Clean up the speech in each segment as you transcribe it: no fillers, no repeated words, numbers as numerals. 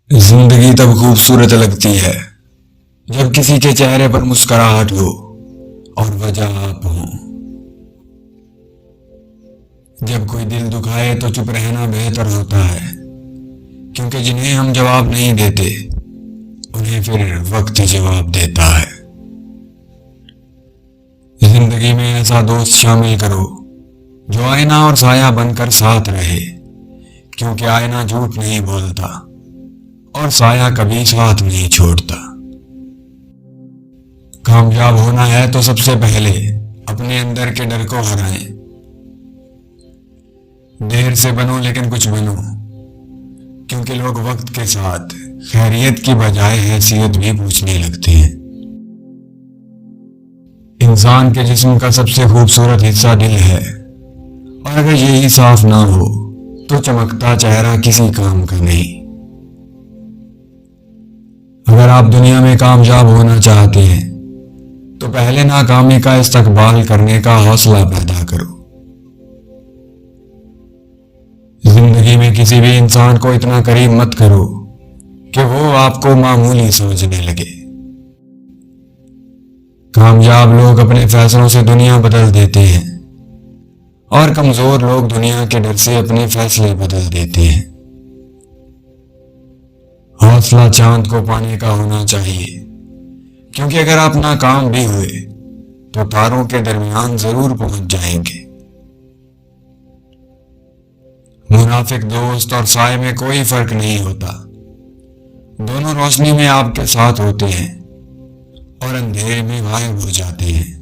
زندگی تب خوبصورت لگتی ہے جب کسی کے چہرے پر مسکراہٹ ہو اور وجہ آپ ہوں۔ جب کوئی دل دکھائے تو چپ رہنا بہتر ہوتا ہے، کیونکہ جنہیں ہم جواب نہیں دیتے انہیں پھر وقت جواب دیتا ہے۔ زندگی میں ایسا دوست شامل کرو جو آئینہ اور سایہ بن کر ساتھ رہے، کیونکہ آئینہ جھوٹ نہیں بولتا اور سایہ کبھی ساتھ نہیں چھوڑتا۔ کامیاب ہونا ہے تو سب سے پہلے اپنے اندر کے ڈر کو ہرائیں۔ دیر سے بنو لیکن کچھ بنو، کیونکہ لوگ وقت کے ساتھ خیریت کی بجائے حیثیت بھی پوچھنے لگتے ہیں۔ انسان کے جسم کا سب سے خوبصورت حصہ دل ہے، اور اگر یہی صاف نہ ہو تو چمکتا چہرہ کسی کام کا نہیں۔ اگر آپ دنیا میں کامیاب ہونا چاہتے ہیں تو پہلے ناکامی کا استقبال کرنے کا حوصلہ پیدا کرو۔ زندگی میں کسی بھی انسان کو اتنا قریب مت کرو کہ وہ آپ کو معمولی سمجھنے لگے۔ کامیاب لوگ اپنے فیصلوں سے دنیا بدل دیتے ہیں، اور کمزور لوگ دنیا کے ڈر سے اپنے فیصلے بدل دیتے ہیں۔ حوصلہ چاند کو پانے کا ہونا چاہیے، کیونکہ اگر آپ ناکام بھی ہوئے تو تاروں کے درمیان ضرور پہنچ جائیں گے۔ منافق دوست اور سائے میں کوئی فرق نہیں ہوتا، دونوں روشنی میں آپ کے ساتھ ہوتے ہیں اور اندھیرے میں غائب ہو جاتے ہیں۔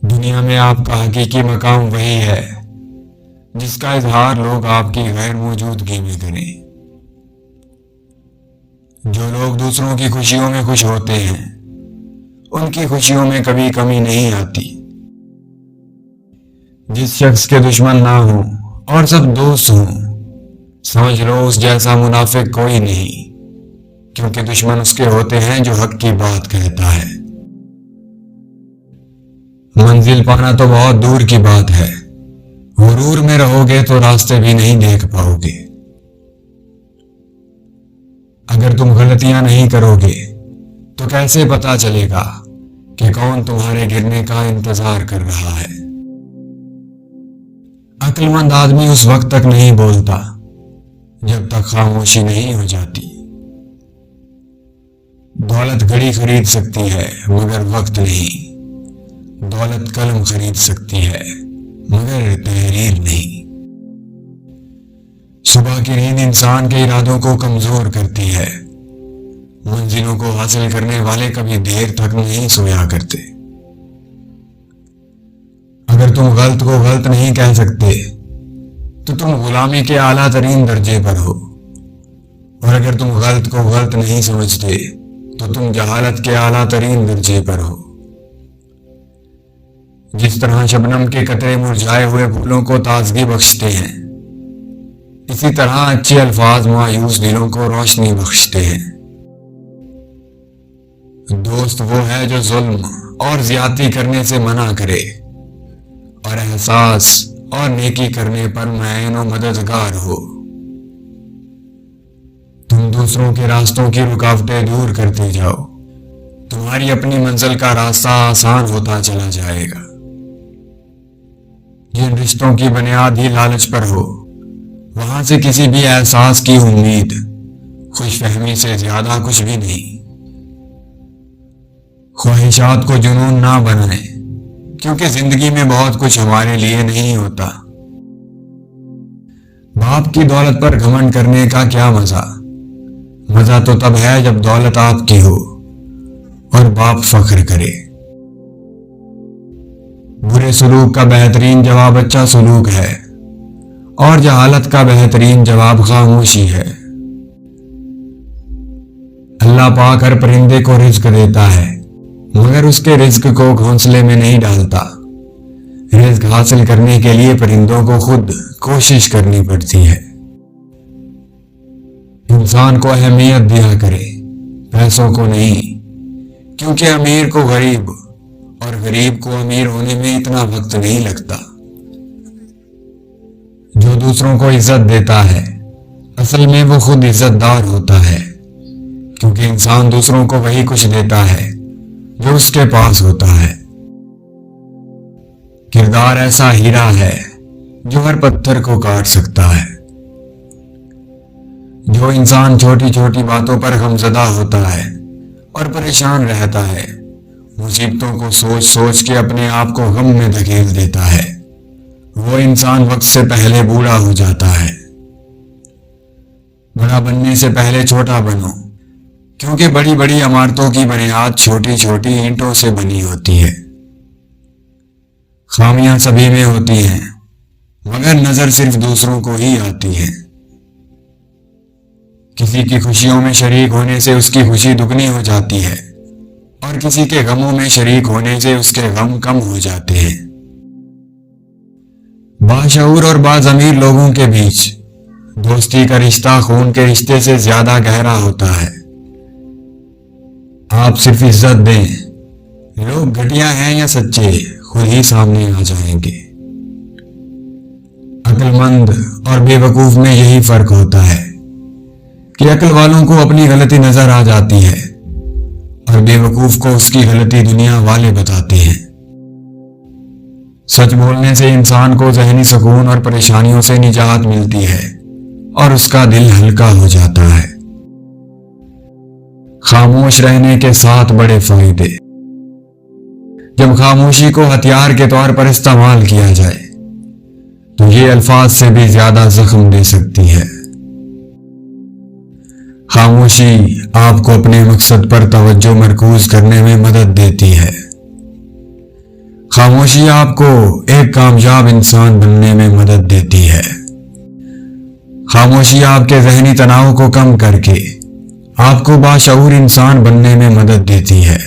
دنیا میں آپ کا حقیقی مقام وہی ہے جس کا اظہار لوگ آپ کی غیر موجودگی میں کریں۔ جو لوگ دوسروں کی خوشیوں میں خوش ہوتے ہیں ان کی خوشیوں میں کبھی کمی نہیں آتی۔ جس شخص کے دشمن نہ ہوں اور سب دوست ہوں، سمجھ لو اس جیسا منافق کوئی نہیں، کیونکہ دشمن اس کے ہوتے ہیں جو حق کی بات کہتا ہے۔ منزل پانا تو بہت دور کی بات ہے، غرور میں رہو گے تو راستے بھی نہیں دیکھ پاؤ گے۔ اگر تم غلطیاں نہیں کرو گے تو کیسے پتا چلے گا کہ کون تمہارے گرنے کا انتظار کر رہا ہے؟ عقل مند آدمی اس وقت تک نہیں بولتا جب تک خاموشی نہیں ہو جاتی۔ دولت گھڑی خرید سکتی ہے مگر وقت نہیں، دولت قلم خرید سکتی ہے مگر تحریر نہیں۔ صبح کی نیند انسان کے ارادوں کو کمزور کرتی ہے، منزلوں کو حاصل کرنے والے کبھی دیر تک نہیں سویا کرتے۔ اگر تم غلط کو غلط نہیں کہہ سکتے تو تم غلامی کے اعلیٰ ترین درجے پر ہو، اور اگر تم غلط کو غلط نہیں سمجھتے تو تم جہالت کے اعلیٰ ترین درجے پر ہو۔ جس طرح شبنم کے قطرے مرجھائے ہوئے پھولوں کو تازگی بخشتے ہیں، اسی طرح اچھے الفاظ مایوس دلوں کو روشنی بخشتے ہیں۔ دوست وہ ہے جو ظلم اور زیادتی کرنے سے منع کرے اور احساس اور نیکی کرنے پر معین و مددگار ہو۔ تم دوسروں کے راستوں کی رکاوٹیں دور کرتے جاؤ، تمہاری اپنی منزل کا راستہ آسان ہوتا چلا جائے گا۔ جن رشتوں کی بنیاد ہی لالچ پر ہو، وہاں سے کسی بھی احساس کی امید خوش فہمی سے زیادہ کچھ بھی نہیں۔ خواہشات کو جنون نہ بنائیں، کیونکہ زندگی میں بہت کچھ ہمارے لیے نہیں ہوتا۔ باپ کی دولت پر گھمنڈ کرنے کا کیا مزہ؟ مزہ تو تب ہے جب دولت آپ کی ہو اور باپ فخر کرے۔ برے سلوک کا بہترین جواب اچھا سلوک ہے، اور جہالت کا بہترین جواب خاموشی ہے۔ اللہ پاک ہر پرندے کو رزق دیتا ہے، مگر اس کے رزق کو گھونسلے میں نہیں ڈالتا۔ رزق حاصل کرنے کے لیے پرندوں کو خود کوشش کرنی پڑتی ہے۔ انسان کو اہمیت دیا کرے، پیسوں کو نہیں، کیونکہ امیر کو غریب اور غریب کو امیر ہونے میں اتنا وقت نہیں لگتا۔ جو دوسروں کو عزت دیتا ہے اصل میں وہ خود عزت دار ہوتا ہے، کیونکہ انسان دوسروں کو وہی کچھ دیتا ہے جو اس کے پاس ہوتا ہے۔ کردار ایسا ہیرا ہے جو ہر پتھر کو کاٹ سکتا ہے۔ جو انسان چھوٹی چھوٹی باتوں پر غمزدہ ہوتا ہے اور پریشان رہتا ہے، مصیبتوں کو سوچ سوچ کے اپنے آپ کو غم میں دھکیل دیتا ہے، وہ انسان وقت سے پہلے بوڑھا ہو جاتا ہے۔ بڑا بننے سے پہلے چھوٹا بنو، کیونکہ بڑی بڑی عمارتوں کی بنیاد چھوٹی چھوٹی اینٹوں سے بنی ہوتی ہے۔ خامیاں سبھی میں ہوتی ہیں، مگر نظر صرف دوسروں کو ہی آتی ہے۔ کسی کی خوشیوں میں شریک ہونے سے اس کی خوشی دگنی ہو جاتی ہے، اور کسی کے غموں میں شریک ہونے سے اس کے غم کم ہو جاتے ہیں۔ باشعور اور باضمیر لوگوں کے بیچ دوستی کا رشتہ خون کے رشتے سے زیادہ گہرا ہوتا ہے۔ آپ صرف عزت دیں، لوگ گھٹیا ہیں یا سچے خود ہی سامنے آ جائیں گے۔ عقل مند اور بے وقوف میں یہی فرق ہوتا ہے کہ عقل والوں کو اپنی غلطی نظر آ جاتی ہے اور بے وقوف کو اس کی غلطی دنیا والے بتاتے ہیں۔ سچ بولنے سے انسان کو ذہنی سکون اور پریشانیوں سے نجات ملتی ہے اور اس کا دل ہلکا ہو جاتا ہے۔ خاموش رہنے کے 7 بڑے فائدے۔ جب خاموشی کو ہتھیار کے طور پر استعمال کیا جائے تو یہ الفاظ سے بھی زیادہ زخم دے سکتی ہے۔ خاموشی آپ کو اپنے مقصد پر توجہ مرکوز کرنے میں مدد دیتی ہے۔ خاموشی آپ کو ایک کامیاب انسان بننے میں مدد دیتی ہے۔ خاموشی آپ کے ذہنی تناؤ کو کم کر کے آپ کو باشعور انسان بننے میں مدد دیتی ہے۔